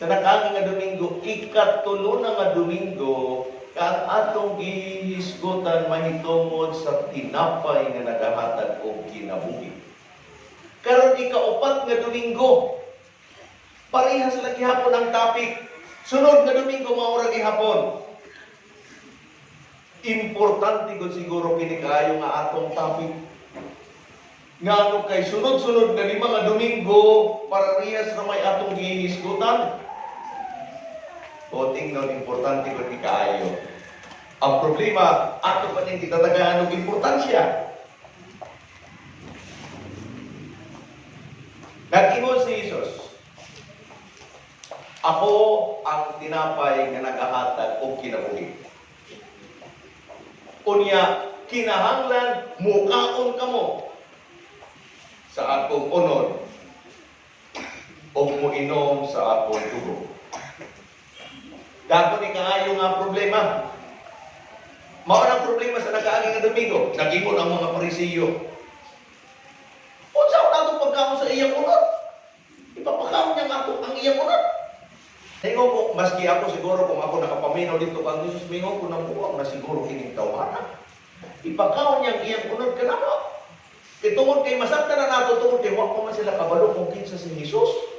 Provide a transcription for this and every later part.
Sa nakaagi nga Domingo, ikatulo na nga Domingo, kang atong gihisgutan mahitungod sa tinapay nga nagahatag og kinabuhi. Karon ikaupat nga Domingo, parehas lagi hapon ang topic. Sunod nga Domingo mao ra gihapon. Importante gud siguro kini kaayo nga atong topic. Ngano kay sunod-sunod nga lima nga Domingo parehas na may atong gihisgutan. O tingnan, importante gud ni kaayo. Ang problema, ato pa din kitatagaan og importansya. Nag-ingon si Jesus, ako ang tinapay nga nagahatag og kinabuhi. Unya, kinahanglan mukaon kamo sa akong unod o muinom sa akong dugo. Dapat ni kaayo nga problema. Mao ang problema sa nakaagi nga Domingo. Nag-ingon ang mga Parisiyo. Unsa ang atong pagkaon sa iyang unod? Ipapakaon niya nga ang iyang unod. Tingon ko, maski ako siguro kung ako nakapaminaw dito kang Jesus, mingon ko nang buwang na siguro kining tawanan. Ipakaon niya ang iyang unod kanamo. Tungod kay masabtan na nato, tungod kay wa ko man sila kabalo kung kinsa si Jesus.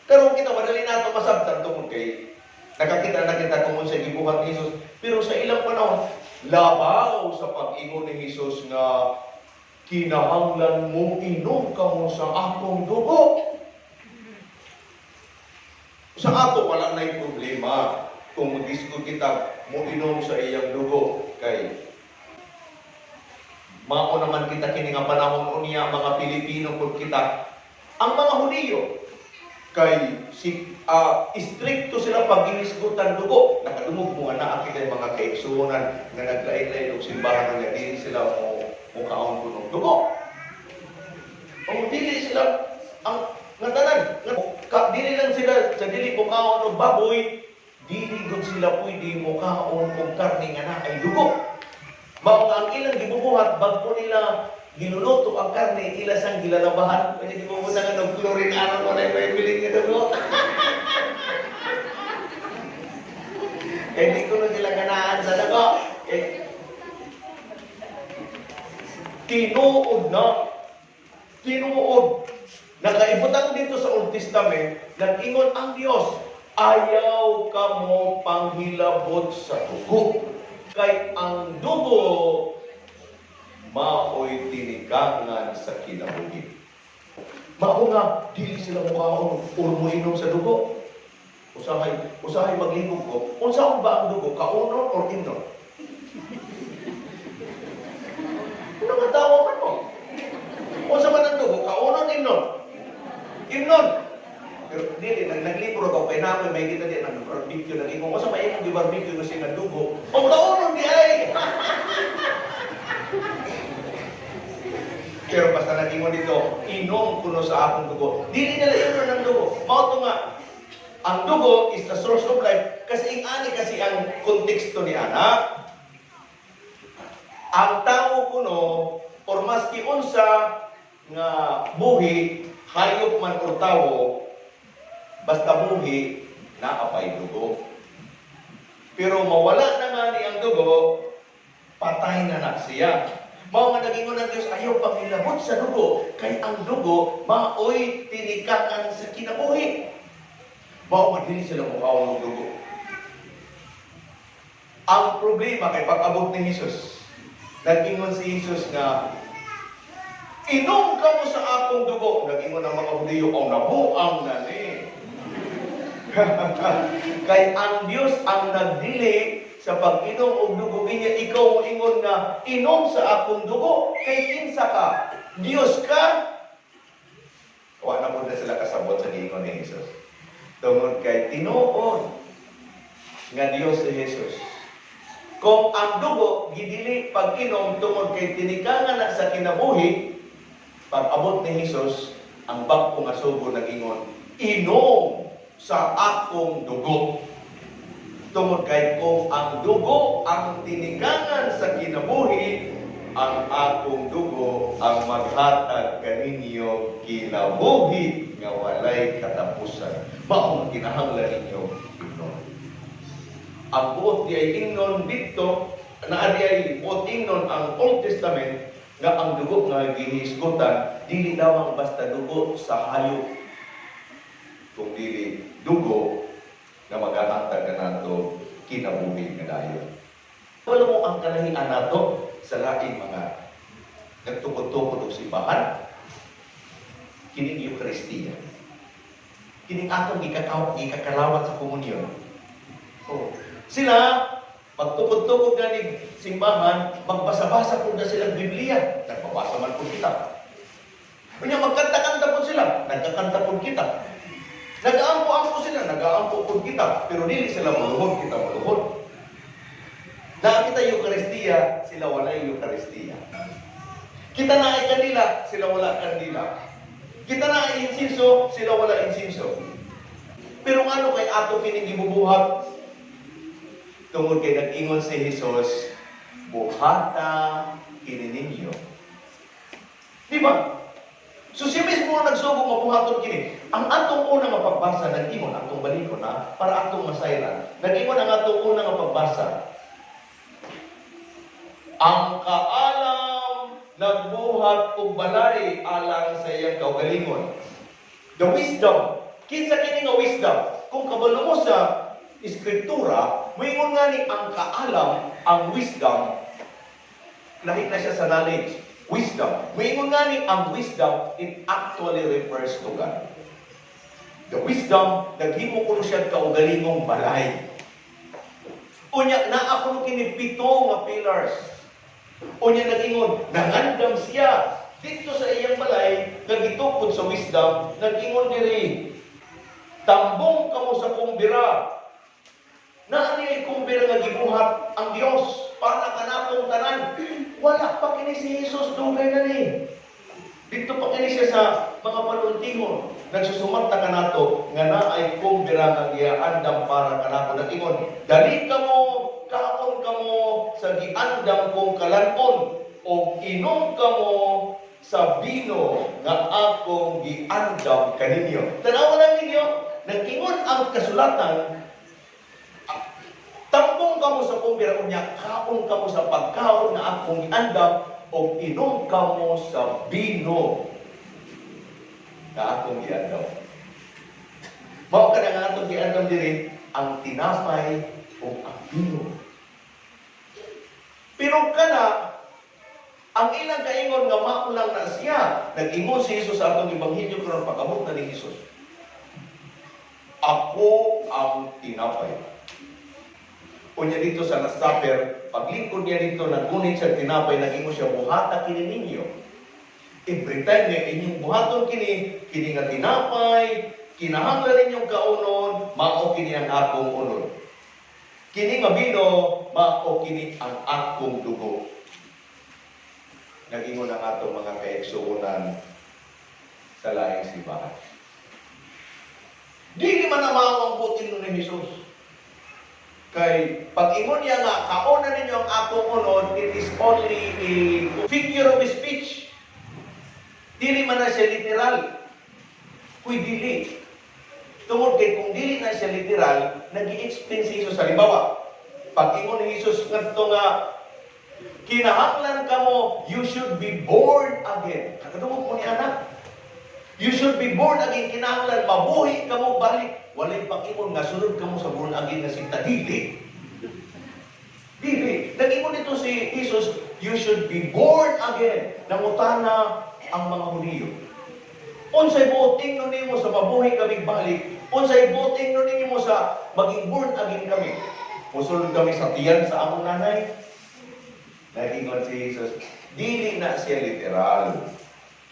Pero kita madali nato masabtan tungod kay nakakita na kita kung sa gibuhat ni Jesus. Pero sa ilang panahon, labaw sa pag-ingon ni Jesus nga kinahanglan mo inom ka mo sa akong dugo. Sa ato wala na yung problema kung mag-disco kita mo inom sa iyang dugo. Kay mao naman kita kini nga panahon unya mga Pilipino kung kita ang mga Hudiyo kay istrikto sila pag ginisgutan dugo. Nakadumog mo na kay mga kaigsuonan nga naglain-lain og simbahan nga dili sila mo kaon kuno dugo. O dili sila ang nga tanan dili lang sila sa dili mo kaon og baboy, dili gud sila pwede mo kaon og karne nga naa ay dugo. Mao ang ilang gibubuhat bagpo nila ginuluto ang karne, ila sang gilalabahan. Kaya gibubutan nga ng chlorine aron mo na yung biling nga dugo. Kaya di ko na sila ganaan sa dugo. Tinuod na. Tinuod. Nakaibutan dito sa Old Testament, nag-ingon ang Diyos, ayaw ka mo panghilabot sa dugo. Kay ang dugo, mao'y tinigangan sa kinabuhi. Mao nga, dili sila mukhaon o muinom sa dugo. Usahay maglibog ko. Unsaon ba ang dugo? Kaunon o imnon? Ano nga tawa man mo? Unsa man ang dugo? Kaunon, imnon? Imnon! Pero dili, naglibro ako, kaya namin may kita din ang barbecue. Nag-ingong, unsa may imong di-barbecue na siya ng dugo? O kaunon di ay! Pero basta nag-ingon dito, inom kuno sa akong dugo. Dili nila inom ng dugo. Mao to nga, ang dugo is the source of life. Kasi ingani kasi ang konteksto ni Ana. Ang tao kuno, or maski unsa nga buhi, hayop man o tao, basta buhi, naapay dugo. Pero mawala na nga ni ang dugo, patay na siya. Mao nga nagingon ng Diyos, ayaw pangilabot sa dugo, kay ang dugo, maoy tinikakan sa kinabuhi. Mao nga dili sila mukhaon ng dugo. Ang problema kay pag-abot ni Jesus, nagingon si Jesus nga, inom ka mo sa akong dugo. Nagingon ng mga Hudiyo, ang nabuang na ni. Kay ang Diyos ang nagdili sa pag-inom og dugo niya, ikaw mo ingon nga inom sa akong dugo. Kay kinsa ka? Diyos ka? Wala na sila kasabot sa giingon ni Jesus. Tungod kay tinuod nga Diyos si Jesus. Kung ang dugo gidili pag-inom tungod kay tinikangan na sa kinabuhi, pag-abot ni Jesus, ang bangko nga sugo nag-ingon, inom sa akong dugo. Tungod kay kung ang dugo ang tinikangan sa kinabuhi, ang akong dugo ang maghatag kaninyo kinabuhi. nga walay katapusan. Mao ang kinahanglan ninyo ingnon. Ang buot di ay ingnon dito, na di ay buot ingnon ang Old Testament nga ang dugo nga gihisgotan dili daw ang basta dugo sa hayop, kung dili dugo nga maghatag kanato kinabuhi nga dayon. Wala mo ang kalahian nato sa laing mga nagtukod-tukod og simbahan, kining Eucharistia. Kining atong gikakalawat sa komunyon. Oh. Sila, magtukod-tukod nga ni simbahan, magbasa-basa po na silang Biblia. Nagbabasa man po kita. Kanya magkanta-kanta po sila, nagkakanta po kita. Nag-aampo-ampo sila, nag-aampo po kita. Pero dili sila maluhod, kita maluhod. Nakita Eucharistia, sila wala yung Eucharistia. Kita na ay kanila, sila wala kanila. Kita na ay insinso, sila wala insinso. Pero ano kay ato kining gibubuhat? Tungod kay nag-ingon si Jesus, buhata kini ninyo. Di ba? So si mismo nagsugong mabuhaton kini. Ang atong unang mapagbasa, nag-ingon atong balikon na para atong masayran. Nag-ingon ang atong unang mapagbasa. Ang kaalam nagbuhat og balay alang sa iyang kaugalingon. The wisdom. Kinsa kini nga wisdom? Kung kabalo mo sa Eskriptura, moingon nga ni ang kaalam, ang wisdom, lahi na siya sa knowledge. Wisdom. Moingon nga ni ang wisdom, it actually refers to God. The wisdom, naghimo ko siya kaugalingong balay. Unya, na ako kini pito nga pillars. Unya nag-ingon, nangandam siya dito sa iyang balay, nagitukod sa wisdom, nag-ingon diri, tambong kamo sa kumbira. Na ay kumbira nga gibuhat ang Dios para kanatong tanan. Wala pa kini si Jesus dugay na ni. Dito pa kini siya sa mga panultihon. Nagsusumata kanato nga na ay kumbira nga giandam para kanato. Nag-ingon, dali kamo kaon kamo sa giandam kong kalanon o inom kamo sa bino nga akong giandam kaninyo. Tanawa lang ninyo, nag-ingon ang kasulatan, tambong kamo sa kumbira unya, kaon kamo sa pagkaon nga akong giandam o inom kamo sa bino nga akong giandam. Mao ka na nga atong giandam diri ang tinapay o ang bino. Pero kana, ang ilang kaingon nga maulang na siya, nag-ingon si Jesus sa atong Ebanghelyo karon pag-abot na ni Jesus. Ako ang tinapay. Unya dito sa Last Supper, paglingkod niya dito, nagunit siya tinapay, nag-ingon siya, buhata kini ninyo. Every time nga inyong buhaton kini nga tinapay, kinahanglan ninyong kaunon, mao kini ang akong unon. Kini nga bino, mao kini ang akong dugo. Nag-ingon ang atong mga kaigsuonan sa laing simbahan. Dili man na mao ang butin ni Jesus. Kay pag-ingon niya nga, kauna ninyo ang akong unon, it is only a figure of speech. Dili man na siya literal. Kuy dili. Tungod kay kung dili na siya literal, nag-i-explain si Jesus. Halimbawa, pag-ingon ni Jesus nga kinahanglan ka mo, you should be born again. Nakadungog mo ni anak. You should be born again. Kinahanglan, mabuhi ka mo balik. Walay pag-ingon nga, sunod ka mo sa born again na sinta. Dili. Dili. Nag-ingon ito si Jesus, you should be born again. Nangutana ang mga Hudiyo. Unsay buoting nun nimo sa mabuhi kami balik. Unsay buoting nun nimo sa maging born again kami. Musulod kami sa tiyan sa among nanay. Nag-ingon si Jesus, dili na siya literal.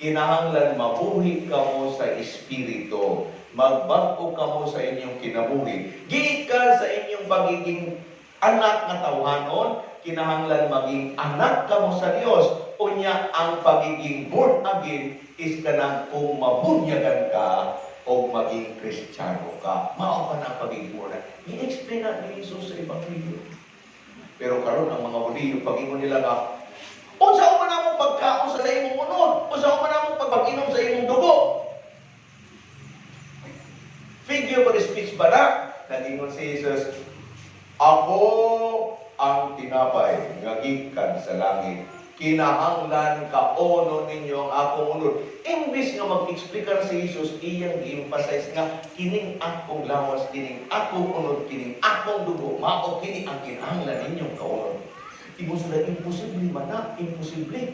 Kinahanglan mabuhi ka mo sa espiritu. Magbago ka mo sa inyong kinabuhi. Gikan sa inyong pagiging anak nga tawhanon, kinahanglan maging anak ka mo sa Dios. Unya ang pagiging born again is kanang kung mabunyagan ka o maging Kristiyano ka. Mao ka na pagiging born again. I-explain na ni Jesus sa Ebanghelyo. Pero karon ang mga Hudiyo, pag-ingon nila nga, unsa man namong pagkaon sa imong unon, unsa man namong pag-inom sa imong dugo. Nagingon si Jesus, ako ang tinapay nga gikan sa langit. Kinahanglan kaono ninyo ang akong unod. Imbis nga mag-explicar si Jesus, iyang gi-emphasize nga kining akong lawas, kining akong unod, kining akong dugo, mao kini ang kinahanglan ninyong kaonon. Ibo sila imposible man na, imposible.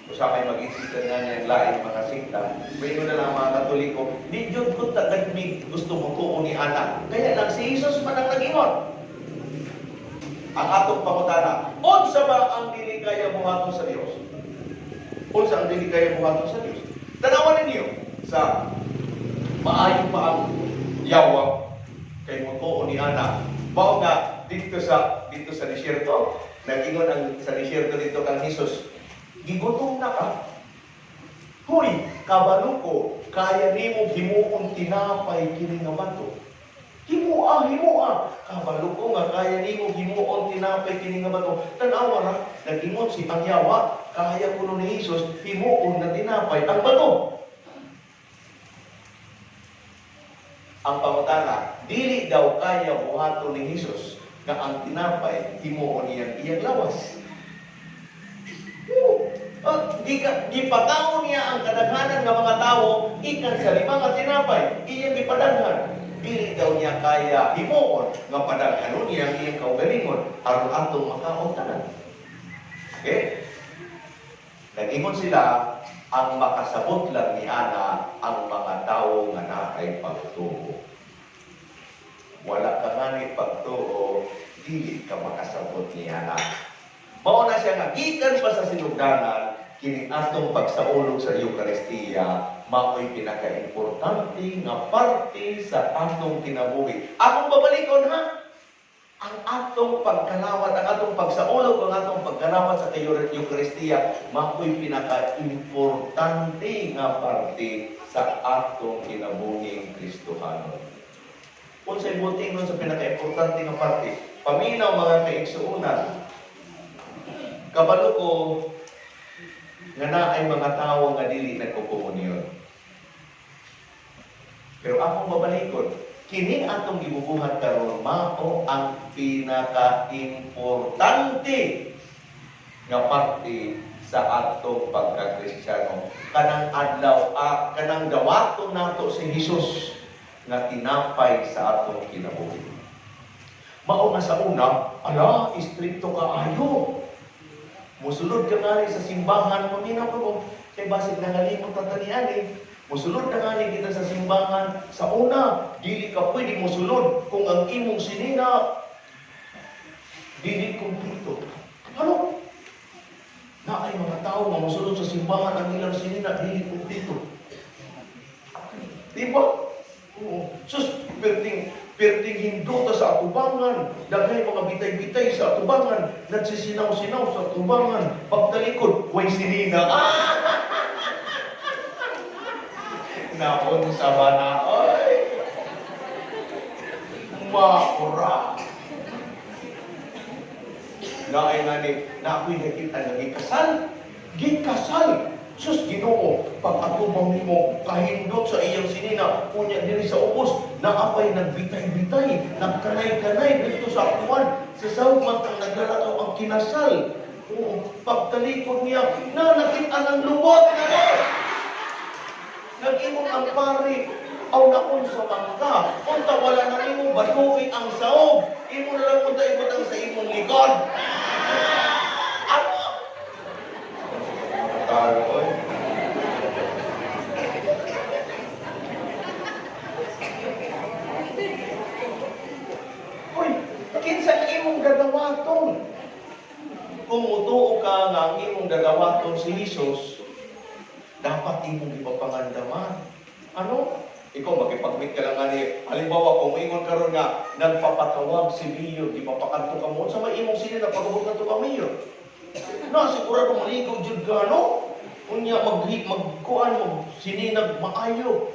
Usa may mag-insist na niya lain mga sikta. Mayroon na lang mga Katoliko, di jud ko tagagmig gusto mo tuon ni anak. Kaya lang si Jesus man ang nagingon. Ang atong pangutana, unsa ba ang dili kaya buhaton sa Dios? Unsa ang dili kaya buhaton sa Dios? Tanawan ninyo sa maayo pa ang yawa kay mo tuon ni anak. Mao nga dito sa disyerto, nagingon ang sa disyerto dito kang Jesus. Gigutom na ka. Hoy, kabalo ko, kaya nimo himuon tinapay kini nga bato. Himua. Kabalo ko nga kaya nimo himuon tinapay kini nga bato. Tanawa ra, nagingon si ang yawa, kaya kuno ni Jesus himuon na tinapay ang bato. Ang pangutana, dili daw kaya buhaton ni Jesus nga ang tinapay himuon iyang lawas. Gipataon niya ang kadaghanan ng mga tao ikan sa 5 nga tinapay. Iyang gipadaghan. Dili daw niya kaya himuon nga padaghanon niya ang iyang kaugalingon aron atong makaon tanan. Okay? Nag-ingon sila ang makasabot lang ni ana ang mga tao nga naay pagtuo. Wala ka nga ni pagtuo, dili ka makasabot ni ana. Mao na siya nga gikan pa sa sinugdanan kini atong pagsaulog sa Eucharistia mao'y pinaka-importante nga parte sa atong kinabuhi. Akong babalikon ha, ang atong pagkalawat, ang atong pagsaulog, ang atong pagkalawat sa Eucharistia mao'y pinaka-importante nga parte sa atong kinabuhing Kristohano. Kung sa'y buting nun sa pinaka-importante nga parte, paminaw mga kaigsuunan, kabalo ko nga na ay mga tao nga dili nagkokomunyon. Pero akong mabalikod, kining atong gibubuhat karon mao ang pinaka-importante nga parte sa atong pagka-Kristiyano. Kanang adlaw, kanang dawaton nato si Jesus nga tinapay sa atong kinabuhi. Mao nga sa una, ala, istrikto kaayo. Musulod ka nga sa simbahan, maminaw ko, kay basig nangalimot ang tanian. Musulod na nga kita sa simbahan. Sa una, dili ka pwede musulod kung ang imong sinina dili kumpleto. Ano? Na ay mga tao nga musulod sa simbahan ang ilang sinina dili kumpleto. Diba? Oo. Sus, perting hinduta sa atubangan, daghay mga bitay-bitay sa atubangan, nagsisinaw-sinaw sa atubangan, pagtalikod, way sinina. Naon sa banaoy. Makura. Naay nga ni, na ako'y nakita na gikasal. Gikasal. Sus, Ginoo, pag atubang nimo kahindot sa iyang sinina, kunya diri sa ubos, naapay nagbitay-bitay, nagkanay-kanay dito sa akuan, sa sawman kang naglalakaw ang kinasal. Oo, pagtalikod niya, nakita ng lubot na nag-imong ang pari, aw naon sa mangka, unta wala na imo batuin ang saog, imo na lang unta ibutang sa imong likod. Ano? Taroy. Uy, kinsa imong gagawaton? Kung mutuo ka nga ang imong gagawaton si Jesus, dapat imong ipapangandaman. Ano? Ikaw, magipag-meet ka lang nga ni, halimbawa, kung ingon ka ron nga, nagpapatawag si Mayor, di papakanto ka mo, sa may imong sinin, nagpagabot ka to ka Mayor. Na, sigurado maligaw dyan ka, no? Kunya, magkuhan mo, sininag maayo.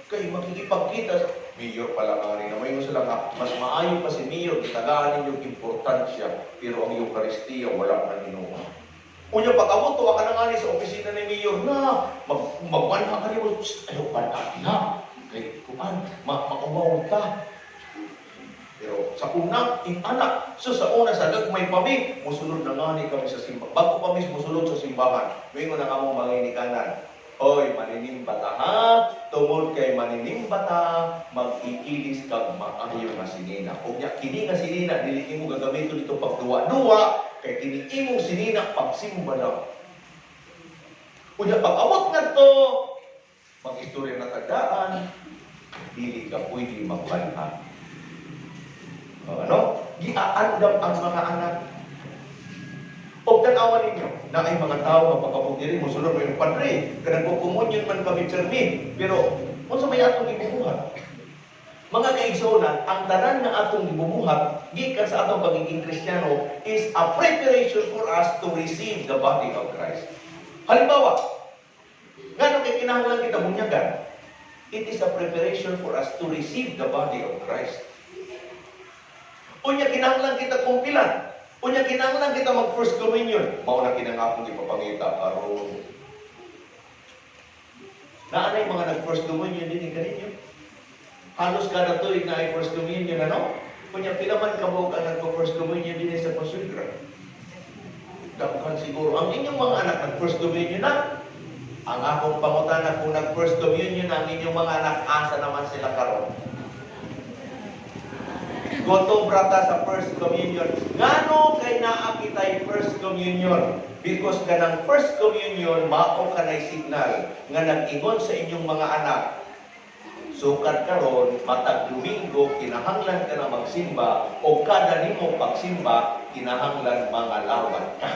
Kay makikipagkita, Mayor pala nga rin, na may sila nga, mas maayo pa si Mayor, itagaan ninyong importansya, pero ang Eucharistia, wala na inuha. Unya pag-abot to ka nang ani sa opisina ni mayor na magbanha ka nimo ayo banha na kay kuan maubaw ka. Pero sa una, anak, so sa una sa gagmay pa mi, musulod na ngani kami sa simbahan. Bago pa mi musulod sa simbahan, mingon na among manginikanan. Oy, maninimbata ha, tungod kay maninimbata, mag-iilis kag maayo nga sinina. Kung niya, kini nga sinina, dili mo gagamiton dito pagduwa-duwa, kay kini imong sinina pagsimba lang. Kunya pag-abot nga to, mag-istorya na tagdaan, dili ka pwede magbanha. Ano? Giaandam ang mga anak. O tanawan ninyo, na ay mga tao nga pagkabog diri, musulod mo yung padre, kanang kukumunyon man kami permi, pero kung sa may atong ibubuhat. Mga kaigsunan, ang tanan na atong ibubuhat, gikan sa atong pagiging Kristiyano, is a preparation for us to receive the body of Christ. Halimbawa, ngano kay kinahanglan kita bunyagan? It is a preparation for us to receive the body of Christ. Unya kinahanglan kita kumpilan. Unya kinahanglan kita mag first communion. Mao na kinangakong ipapangita aron. Naanay mga nag first communion din kaninyo. Halos kada tuig na ay first communion ano? Unya pila man kamo ka nag first communion din sa konsugra. Dapat siguro ang inyong mga anak nag first communion na. Ang akong pangutana kung nag first communion ang inyong mga anak asa naman sila karon. Goto brata sa first communion. Ngano kay naa kitay first communion? Because kanang first communion mao kanay signal nga nag-ingon sa inyong mga anak. Sukat karon matag Domingo kinahanglan ka na magsimba o kada nimo pagsimba kinahanglan mga lawat ka.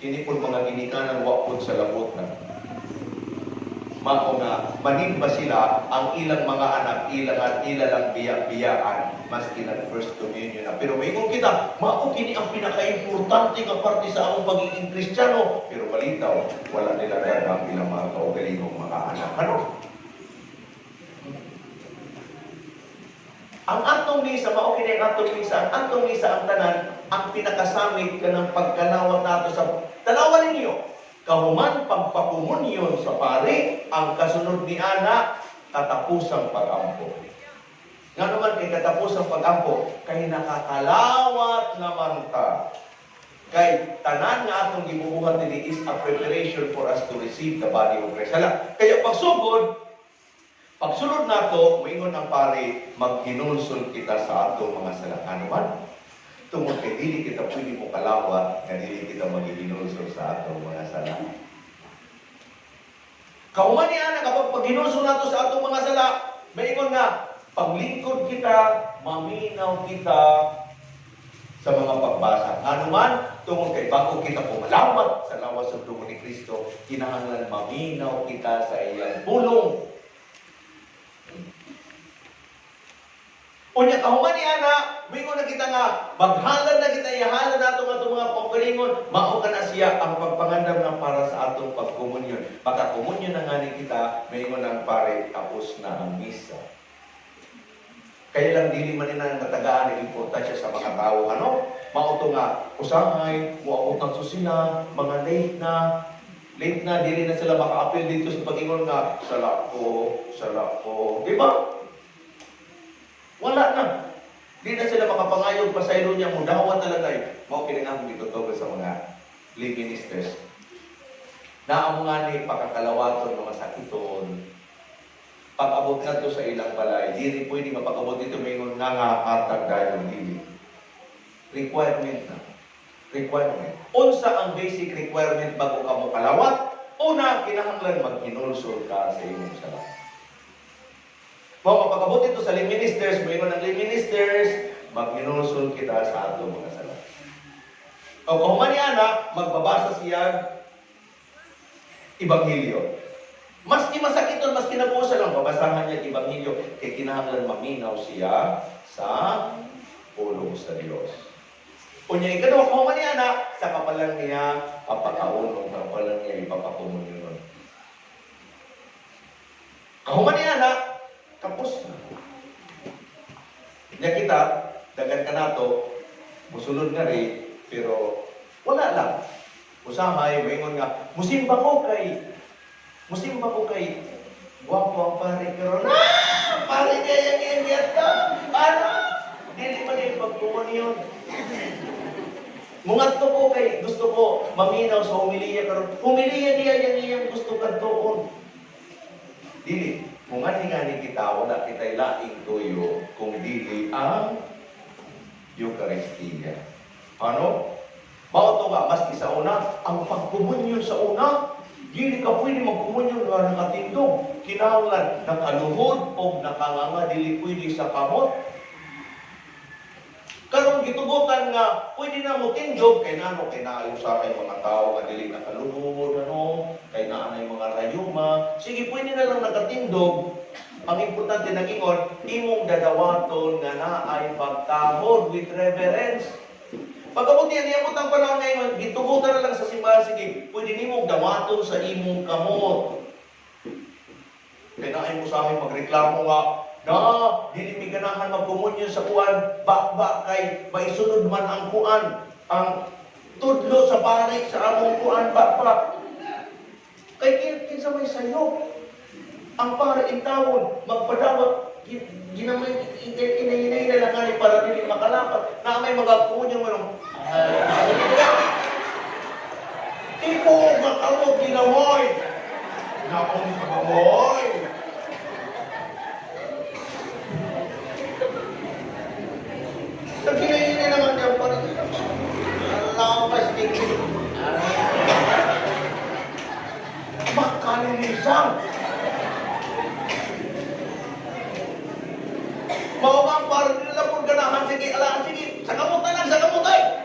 Kini pud mga ginikanan wa pud sa labot na. Mao nga manimba sila ang ilang mga anak ila lang biya-biyaan maski nag first communion na. Pero mayroon kita, mao kini ang pinaka-importante nga parte sa among pagiging Kristiyano. Pero balitaw, wala nila ang ilang mga kaugalingong mga anak. Ano? Ang atong misa, mao kini ang atong misa, ang tanan, ang pinakasamit kanang pagkalawat nato sa tanawan ninyo. Kahuman pagpakumunyon sa pari, ang kasunod ni ana, katapusang pag-ampo. Nga naman kay katapusang pag-ampo, kay nakakalawat naman ta. Kay tanan nga atong gibubuhat nili is a preparation for us to receive the body of Christ. Hala, kaya pagsunod nato, moingon ang pari, maghinulsol kita sa atong mga sala. Ano man? Tungod kay dili kita pwede mo kalawat, nga dili kita maghihinulsol sa atong mga sala. Kauman ni ana kapag paghinulsol nato sa atong mga sala, maingon nga paglingkod kita, maminaw kita sa mga pagbasa. Ano man, tungod kay bago kita pumalawat sa lawas sa dugo ni Kristo, kinahanglan maminaw kita sa iyang pulong. Unya kahuman ni ana, mingon na kita nga maghalad na kita ihalad nato nga mga pagkalingon, mao ka na siya ang pagpangandam na para sa atong pagkomunyon. Pagkakomunyon na nga ni kita, mingon ang pare tapos na ang misa. Kaya lang dili man nila natagaan ang importansya sa mga tao ano? Mao to nga usahay, moabot ng susila, mga late na dili na sila maka-appeal dito sa pag-ingon nga sala ko, di ba? Wala na. Di na sila makapangayog pasaylo niya mo. Dahawan na lang tayo. Mao kinangam dito tungkol sa mga lay ministers. Naamo nga ni pakakalawaton mga sakiton. Pag-abot na to sa ilang balay, di rin pwede mapag-abot dito mayroon nangahatag dahil ng dili. Requirement na. Requirement. Unsa ang basic requirement bago ka mo kalawat? Una, kinahanglan maghinulsol ka sa imong sala. Kung mapag-abot ito sa lay ministers, mayroon ng lay ministers, maghinulsol kita sa atong mga sala. O kung maniana, magbabasa siya Ebanghelyo. Maski masakit doon, maski nabusa lang, babasahan niya Ebanghelyo, kaya kinahanglan maminaw siya sa pulong sa Diyos. Unya ikano, kung maniana, sa kapalang niya, papakaunong, kapalang niya, ipapakumunyon. Kung maniana, tapos na. Nya kita, dagan ka nato, musulod nga rin, Pero wala lang. Usahay, maingon nga, musimba ko kay guwapo ang pare, pero pare niya yung ka. Paano? Dili man yung pagtuon yun. Mungat ko kay gusto ko maminaw sa humiliya, pero humiliya niya yung gusto kantuon. Dili, mungat nga ni kita, wala kita'y laing tuyo, kung dili ang Eucharistia. Ano? Mao to nga, maski sa una, ang pagkumunyon sa una, dili ka pwede magkumunyon nga nakatindog. Kinahanglan nakaluhod o nakanganga, dili pwede sa kamot. Karong gitugutan nga, pwede na mo tindog, kay nano, kay naayon sa kay mga tao nga dili nakaluhod, ano, kay naanay mga rayuma. Sige, pwede na lang nakatindog. Ang importante na ingon, imong dadawaton nga naay pagtahod with reverence. Pagkabuti niya mo tang panahon ngayon, gitugutan na lang sa simbahan, sige, pwede nimong dawaton sa imong kamot. Kaya naay mo sa amin magreklamo nga, dili mi ganahan magkomunyon sa kuan, ba kay may sunod man ang kuan, ang tudlo sa pare sa among kuan, ba. Kay kinsa may sayo, ang pare intawon, magpadawat, ginamay, inay na lang nga para dili makalapat, na may magkakunyon mo nung, tipo, makamot, ginamoy, nakong ginamoy. Naghinay naman niya para lakas tingin. Makalinisan. Mawang parang nila po ganahan, sige, sa kamutan lang, sa kamutan.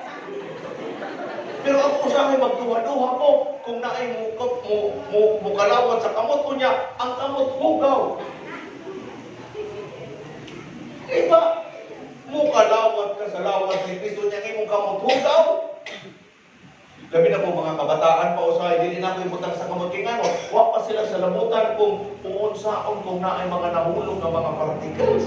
Pero ako usahay magduha-duha ko, kung naay mo kalawat sa kamot ko niya, ang kamot hugaw. Diba? Mo kalawat ka sa lawat ni Kristo niya, imong kamot hugaw. Labi na po mga kabataan pa usahay, dili na ko ibutang sa kamot kingano, wa pa sila sa labutan kung saon kung naay mga nahulog ng mga particles.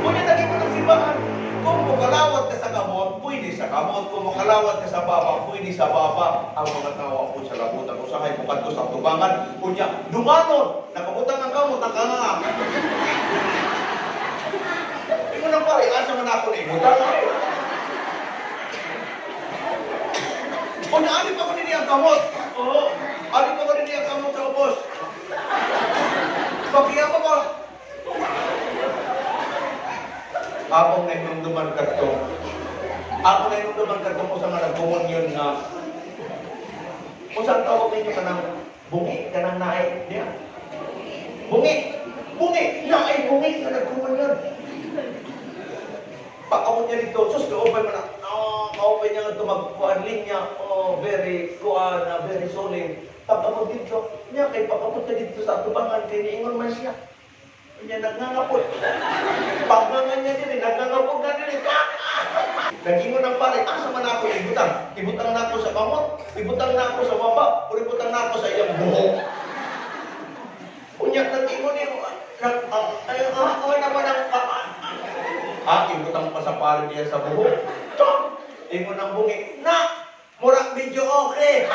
Kung naging mo ng simbahan, kung makalawat ka sa kamot, pwede sa kamot. Kung makalawat ka sa baba, pwede sa baba. Ang mga tao po sa labutan, usahay, bukat ko sa tubangan, kunya, dumanon, nakabutang ang kamot, nakanganga. Ikaw nang pare, asa man ako na ibutang. O naali pa ko rin ang kamot. Oo, ali pa ko rin ang kamot sa ubos. Pagkaya pa ba? Ako na inunduman kadto. Ko sa mga nagkumunyon nga. Kung saan tawag ninyo ka ng bungi, ka ng naay, niya? Bungi, naay bungi, ka nagkumunyon. Pagkamot niya dito, sus, kaupay mo na, kaupay niya nga ito magkuhan linya, very solemn. Pagkamot dito, niya, kay pagkamot niya dito sa atubangan, kay niingon man siya. Niya nagngangapot. Paggangan niya din, nagngangapot na din. Nagingon ng pare, asa man ako ibutang? Ibutang na ako sa kamot, ibutang na ako sa baba, o ibutang na ako sa iyang buhok. Unyak nagingon niya, ay naman ang ibutang pa sa pare niya sa buhok. Ingon ang bungi, murang medyo okay.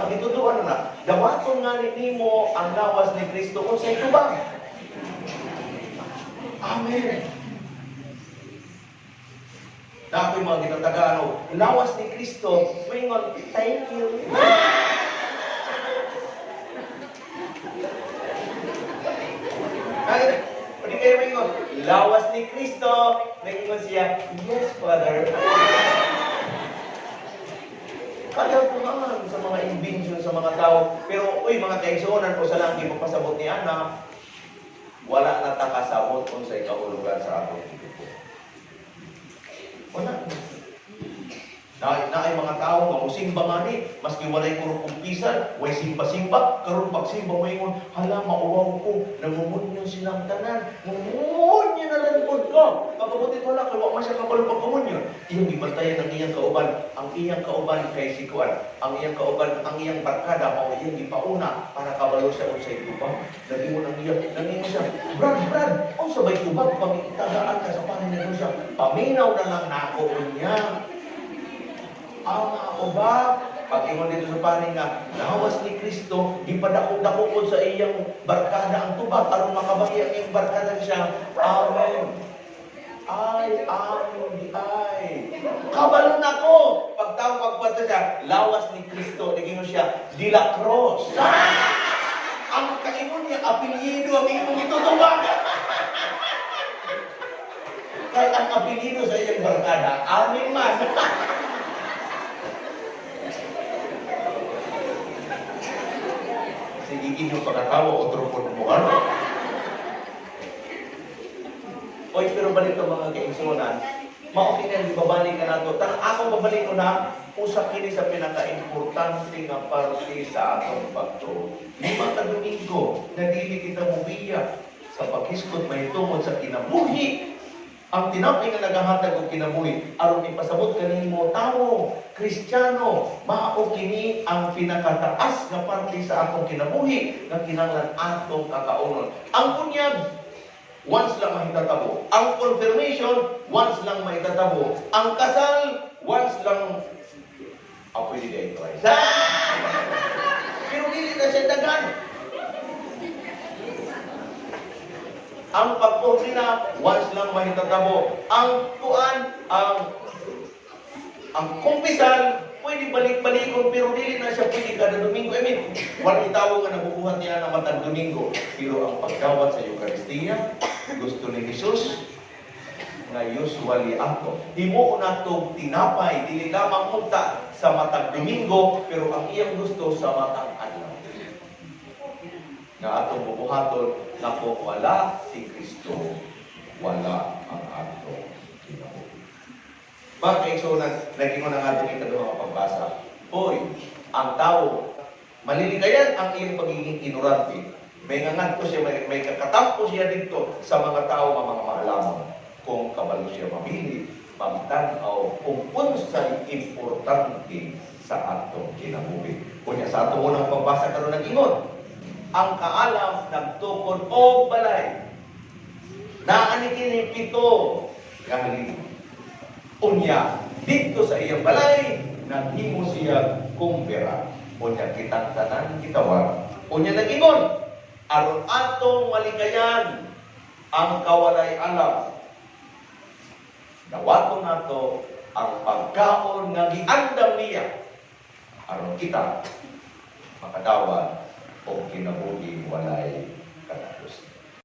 Gitudluan na. Dawaton nga nimo ang lawas ni Kristo kung sa itubang. Amen. Dapat mga ginatagano, lawas ni Kristo, may ngon, thank you. Pwede kayo may ngon, lawas ni Kristo, nag-ingon siya, yes, Father. Kaya pumangan sa mga invention sa mga tao. Pero, mga kaigsuonan ko sa lang, ipapasabot ni Ana, wala na takasabot kung sa ikahulugan sa ato. Wala. Na ay mga tao nga musimba nga ni, maski walay kurong kumpisan, way simba-simba, karon pagsimba mo ingon, hala mauwaw ko, namumunyo silang tanan, mumunyo na lang po ko. Pagkabutit wala, kaya wala siya kapalo pagkumunyo. Iyong gibantayan ng iyang kauban, ang iyang kauban kay sikuan, ang iyang kauban, ang iyang barkada, o iyang gipauna, para kabalo siya o sa itubang. Naging mo ng iyang, naging mo siya, Brad, o sabay tubang, pag-itagaan ka sa Panginoon siya, paminaw na lang nako niya. Ang uba, pag-ingon dito sa paring nga, nahawas ni Kristo, di pa dako-dako sa iyang barkada ang tubag, aron makabahi ang iyang barkada siya. Amen. Ay. Kabalo na ko! Pagtawag pagpata siya, lawas ni Kristo, naging siya, de la Cruz. Ang kaingon niya, apelyido ang iyong itutubag. Kaya ang apelyido sa iyang barkada, amin man. Sige, inyong pagkatawa o trupon mo ano. Oy, pero balik ito mga kaingsunan, maokinan, babalik ka na ito. Akong babalik ko na, usa kini sa pinaka-importante nga parte sa atong pagtuo. Lima ka Domingo, na dili kita mubiya sa paghiskot may tungod sa kinabuhi. Ang tinapay nga nagahatag og kinabuhi aron ipasabot kanimo tawo, Kristiyano, mao kini ang pinakataas nga parte sa atong kinabuhi nga kinahanglan atong kakaunon. Ang bunyag once lang mahitatabo. Ang confirmation once lang mahitatabo. Ang kasal once lang pwede din twice. Pero dili na siya dagan. Ang pagpurina, once lang mahitatabo. Ang tuan, ang kumpisal, pwede balik-balikon, pero dili na siya pwede kada Domingo. I mean, walang itawo nga nabubuhat niya na matag Domingo. Pero ang pagdawat sa Eucharistia, gusto ni Jesus, na usually ato. Di mo na itong tinapay, dili lamang punta sa matag Domingo, pero ang iyang gusto sa matag adlaw. Na atong bubuhaton, na kung wala si Kristo, wala ang atong kinabuhi. Mga kaigsunan, naging mo na nga itong ikaduhang pagbasa. Hoy, ang tao, maliligayan ang iyong pagiging ignorante. May ngangat ko siya, may kakatampo siya dito sa mga tao, mga maalaman. Kung kabalo siya mamili, magtanaw, kung unsay importante sa atong kinabuhi. Kunya sa atong unang pagbasa karon nag-ingon, ang kaalam nagtukod o balay. Naani kini pito nga halin. Unya dito sa iyang balay naghimo siya kumbera. Unya kitang tanan kitawar. Unya nag-ingon, aron atong malikayan ang kawalay alam. Dawaton nato ang pagkaon nga giandam niya aron kita makadawat o kinabuhi walay katapos.